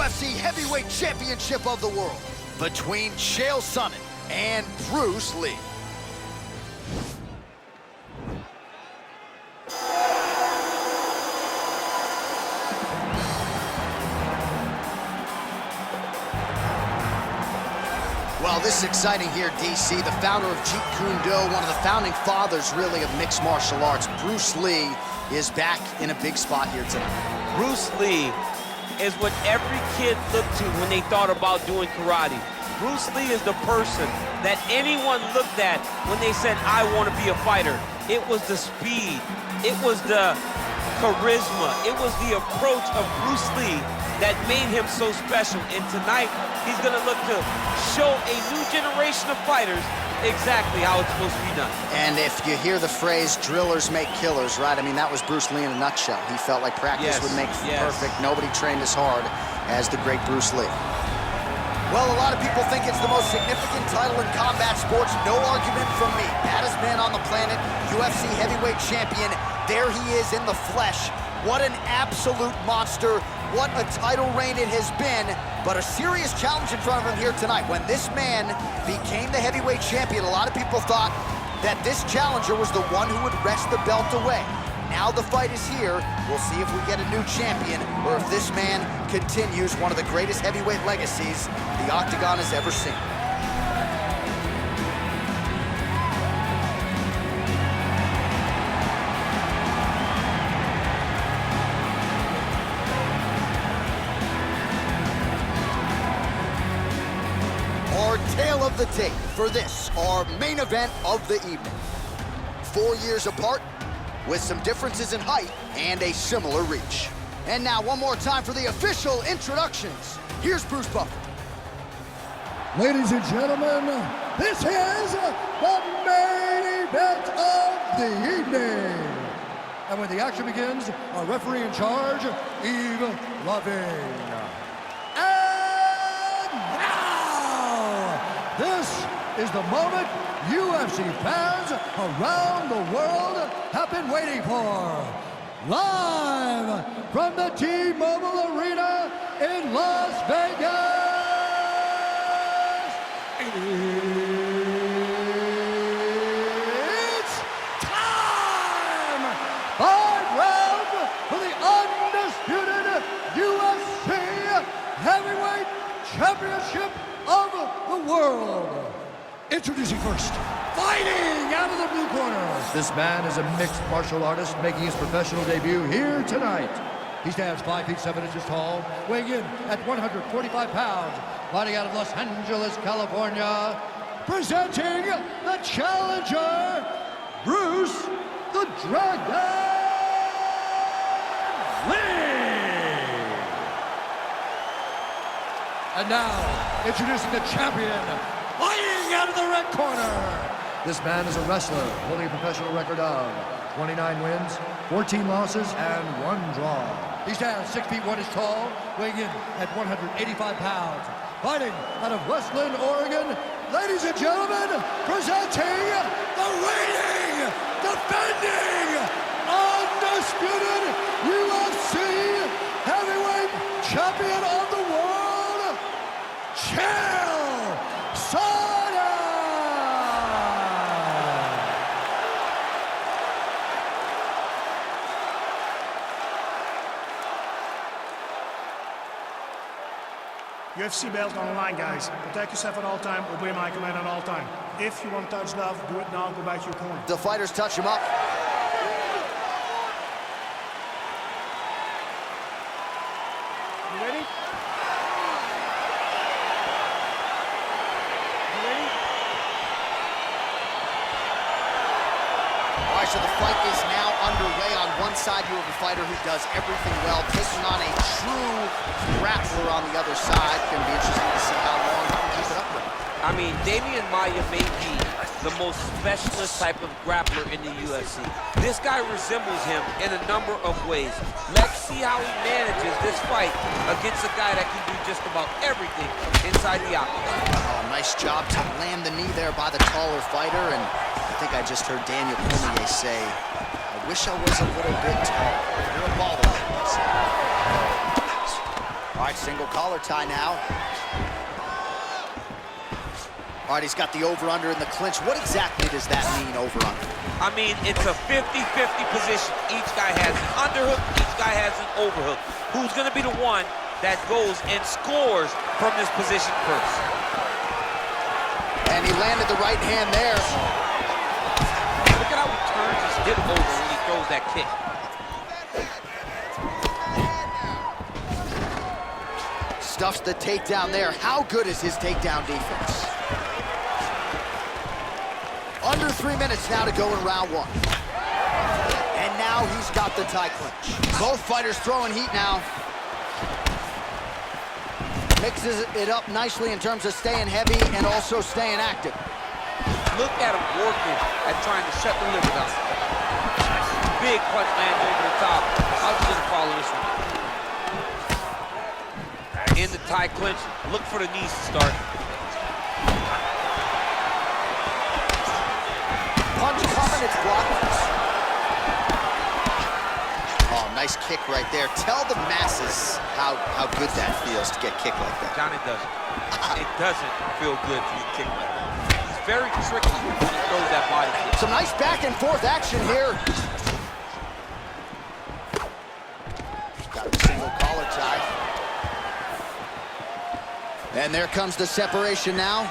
UFC Heavyweight Championship of the world between Chael Sonnen and Bruce Lee. Well, this is exciting here, DC. The founder of Jeet Kune Do, one of the founding fathers, really, of mixed martial arts, Bruce Lee, is back in a big spot here tonight. Bruce Lee is what every kid looked to when they thought about doing karate. Bruce Lee is the person that anyone looked at when they said, I want to be a fighter. It was the speed, it was the charisma, it was the approach of Bruce Lee that made him so special. And tonight, he's gonna look to show a new generation of fighters exactly how it's supposed to be done. And if you hear the phrase, drillers make killers, right? I mean, that was Bruce Lee in a nutshell. He felt like practice would make perfect. Nobody trained as hard as the great Bruce Lee. Well, a lot of people think it's the most significant title in combat sports. No argument from me. Baddest man on the planet, UFC heavyweight champion. There he is in the flesh. What an absolute monster. What a title reign it has been, but a serious challenge in front of him here tonight. When this man became the heavyweight champion, a lot of people thought that this challenger was the one who would wrest the belt away. Now the fight is here. We'll see if we get a new champion or if this man continues one of the greatest heavyweight legacies the Octagon has ever seen. Our tale of the tape for this, our main event of the evening. 4 years apart, with some differences in height and a similar reach. And now, one more time for the official introductions. Here's Bruce Buffer. Ladies and gentlemen, this is the main event of the evening. And when the action begins, our referee in charge, Yves Lavigne. This is the moment UFC fans around the world have been waiting for. Live from the T-Mobile Arena in Las Vegas. It's time! 5 rounds for the undisputed UFC Heavyweight Championship of the world. Introducing first, fighting out of the blue corner. This man is a mixed martial artist making his professional debut here tonight. He stands 5 feet 7 inches tall, weighing in at 145 pounds, fighting out of Los Angeles, California. Presenting the challenger, Bruce the Dragon Lee. And now, introducing the champion, fighting out of the red corner. This man is a wrestler holding a professional record of 29 wins, 14 losses, and 1 draw. He stands 6 feet 1 inch tall, weighing in at 185 pounds. Fighting out of Westland, Oregon, ladies and gentlemen, presenting the reigning, defending, undisputed UFC heavyweight champion of the world, Chael Sonnen! UFC belt on the line, guys. Protect yourself at all time, obey my command at all time. If you want to touch love, do it now, go back to your corner. The fighters touch him up. You ready? All right, so the fight is now underway. On one side, you have a fighter who does everything well, taking on a true grappler on the other side. Going to be interesting to see how long he can keep it up with. I mean, Damian Maia may be the most specialist type of grappler in the UFC. This guy resembles him in a number of ways. Let's see how he manages this fight against a guy that can do just about everything inside the octagon. Oh, nice job to land the knee there by the taller fighter, and I think I just heard Daniel Cormier say, I wish I was a little bit taller. You're a baller, All right, single collar tie now. All right, he's got the over-under in the clinch. What exactly does that mean, over-under? I mean, it's a 50-50 position. Each guy has an underhook, each guy has an overhook. Who's gonna be the one that goes and scores from this position first? And he landed the right hand there. Look at how he turns his hip over when he throws that kick. Stuffs the takedown there. How good is his takedown defense? Under 3 minutes now to go in round one. And now he's got the tie clinch. Both fighters throwing heat now. Mixes it up nicely in terms of staying heavy and also staying active. Look at him working at trying to shut the liver down. Big punch lands over the top. How's he gonna follow this one? In the tie clinch, look for the knees to start. Punch coming, it's blocked. Oh, nice kick right there. Tell the masses how good that feels to get kicked like that. John, it doesn't. It doesn't feel good to get kicked like that. He's very tricky when he throws that body kick. Some nice back and forth action here. Got the single collar tie. And there comes the separation now.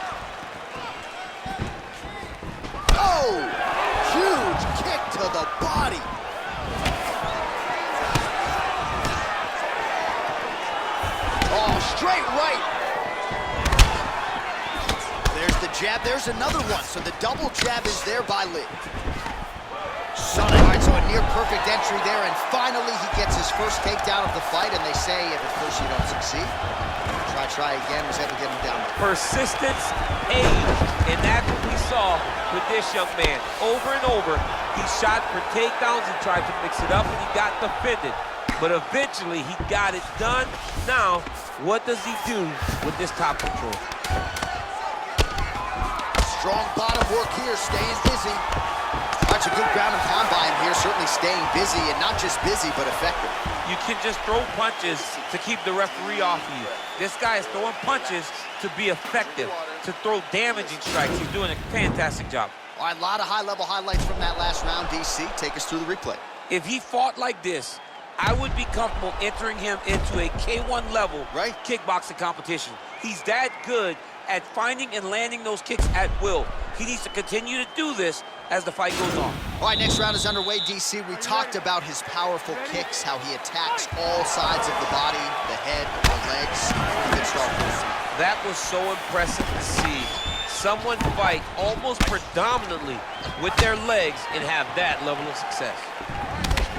Oh! Huge kick to the body. Oh, straight right. There's the jab. There's another one. So the double jab is there by Lee. Sonnen, all right, so a near perfect entry there, and finally he gets his first takedown of the fight, and they say if at first you don't succeed, try again, was able to get him down. Persistence pays, and that's what we saw with this young man. Over and over, he shot for takedowns and tried to mix it up, and he got defended. But eventually, he got it done. Now, what does he do with this top control? Strong bottom work here, staying busy. That's a good ground and pound by him here, certainly staying busy, and not just busy, but effective. You can just throw punches to keep the referee off of you. This guy is throwing punches to be effective, to throw damaging strikes. He's doing a fantastic job. All right, a lot of high-level highlights from that last round, DC. Take us through the replay. If he fought like this, I would be comfortable entering him into a K1 level kickboxing competition. He's that good at finding and landing those kicks at will. He needs to continue to do this as the fight goes on. All right, next round is underway, DC. We talked about his powerful kicks, how he attacks all sides of the body, the head, the legs. Good start for him. That was so impressive to see. Someone fight almost predominantly with their legs and have that level of success.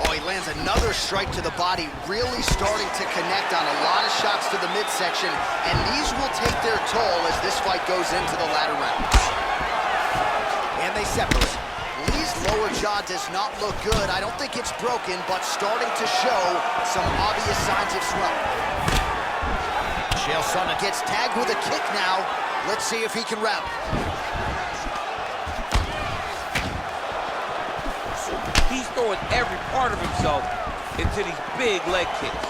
Oh, he lands another strike to the body, really starting to connect on a lot of shots to the midsection, and these will take their toll as this fight goes into the latter rounds. And they separate. Lee's lower jaw does not look good. I don't think it's broken, but starting to show some obvious signs of swelling. Chael Sonnen gets tagged with a kick now. Let's see if he can rally. He's throwing every part of himself into these big leg kicks.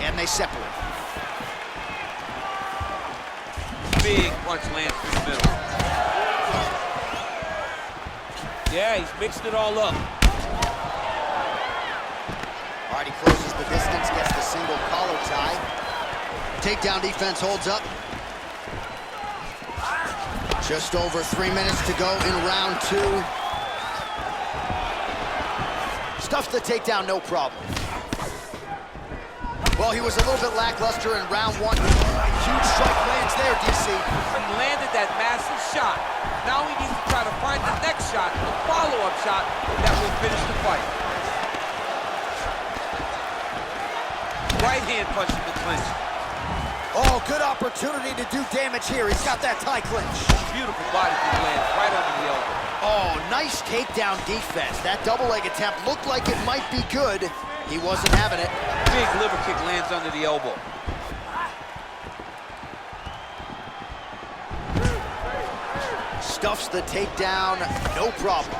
And they separate. Big punch lands through the middle. Yeah, he's mixing it all up. All right, he closes the distance, gets the single collar tie. Takedown defense holds up. Just over 3 minutes to go in round two. Stuffs the takedown, no problem. Well, he was a little bit lackluster in round one. Huge strike lands there, DC. He landed that massive shot. Now he needs to try to find the next shot, the follow-up shot that will finish the fight. Right hand punch in the clinch. Oh, good opportunity to do damage here. He's got that tie clinch. Beautiful body kick lands right under the elbow. Oh, nice takedown defense. That double leg attempt looked like it might be good. He wasn't having it. Big liver kick lands under the elbow. Stuffs the takedown, no problem.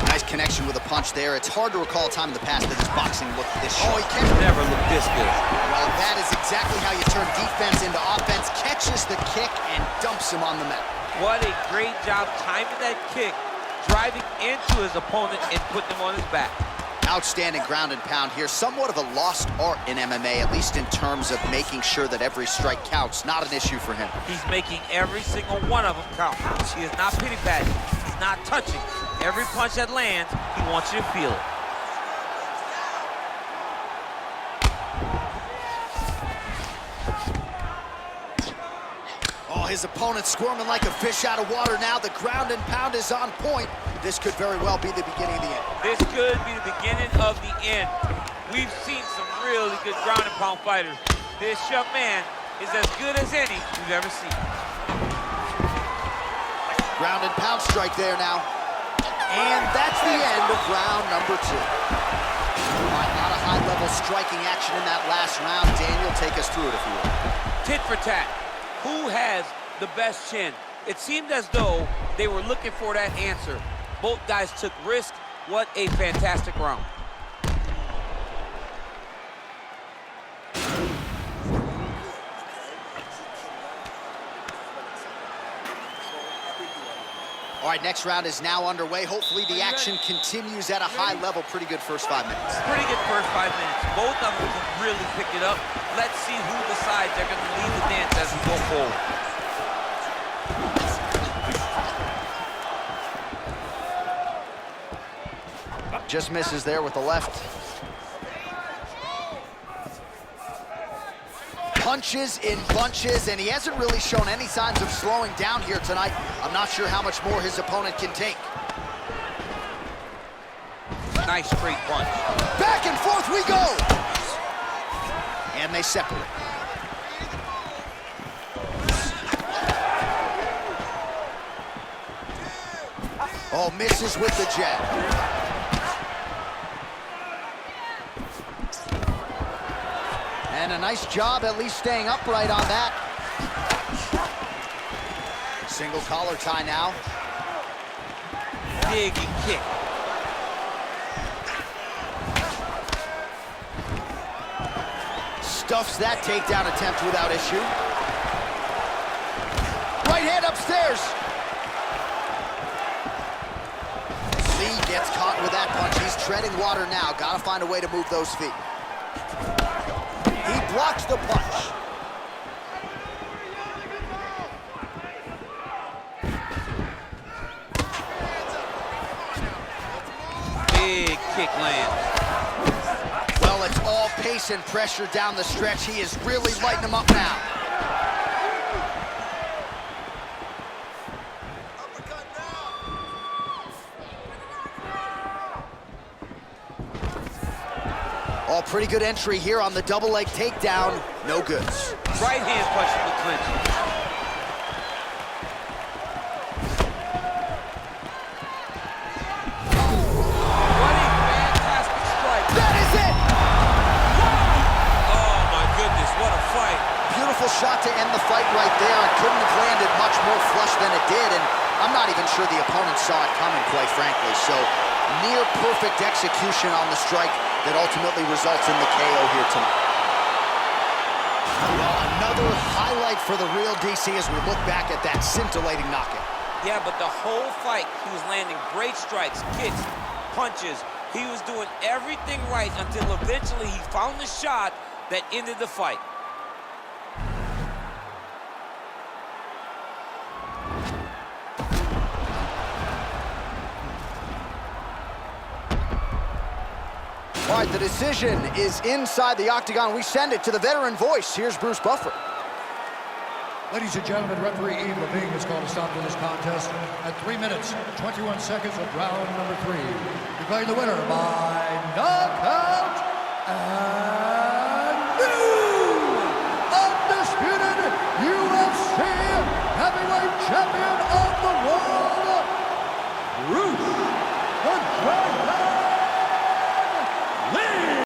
Nice connection with a punch there. It's hard to recall a time in the past that his boxing looked this short. Oh, he can never look this good. Well, that is exactly how you turn defense into offense. Catches the kick and dumps him on the mat. What a great job timing that kick, driving into his opponent and putting him on his back. Outstanding ground and pound here. Somewhat of a lost art in MMA, at least in terms of making sure that every strike counts. Not an issue for him. He's making every single one of them count. He is not pity-patting. He's not touching. Every punch that lands, he wants you to feel it. Oh, his opponent squirming like a fish out of water now. The ground and pound is on point. This could very well be the beginning of the end. This could be the beginning of the end. We've seen some really good ground and pound fighters. This young man is as good as any we've ever seen. Ground and pound strike there now. And that's the end of round number 2. A lot of high-level striking action in that last round. Daniel, take us through it if you will. Tit for tat. Who has the best chin? It seemed as though they were looking for that answer. Both guys took risk. What a fantastic round. All right, next round is now underway. Hopefully the action continues at a high level. Pretty good first 5 minutes. Pretty good first 5 minutes. Both of them can really pick it up. Let's see who decides they're going to lead the dance as we go forward. Just misses there with the left. Punches in bunches, and he hasn't really shown any signs of slowing down here tonight. I'm not sure how much more his opponent can take. Nice straight punch. Back and forth we go! And they separate. Oh, misses with the jab. And a nice job at least staying upright on that. Single collar tie now. Big kick. Stuffs that takedown attempt without issue. Right hand upstairs. Lee gets caught with that punch. He's treading water now. Gotta find a way to move those feet. He blocks the punch. Big kick lands. Well, it's all pace and pressure down the stretch. He is really lighting him up now. Oh, pretty good entry here on the double leg takedown. No goods. Right hand punch from the clinch. What a fantastic strike. That is it! Oh my goodness, what a fight. Beautiful shot to end the fight right there. It couldn't have landed much more flush than it did, and I'm not even sure the opponent saw it coming, quite frankly. So, near perfect execution on the strike that ultimately results in the KO here tonight. Well, another highlight for the real DC as we look back at that scintillating knockout. Yeah, but the whole fight, he was landing great strikes, kicks, punches. He was doing everything right until eventually he found the shot that ended the fight. All right, the decision is inside the octagon. We send it to the veteran voice. Here's Bruce Buffer. Ladies and gentlemen, referee Eve Levine has called a stop to this contest at 3 minutes, 21 seconds of round number 3. Declaring the winner by knockout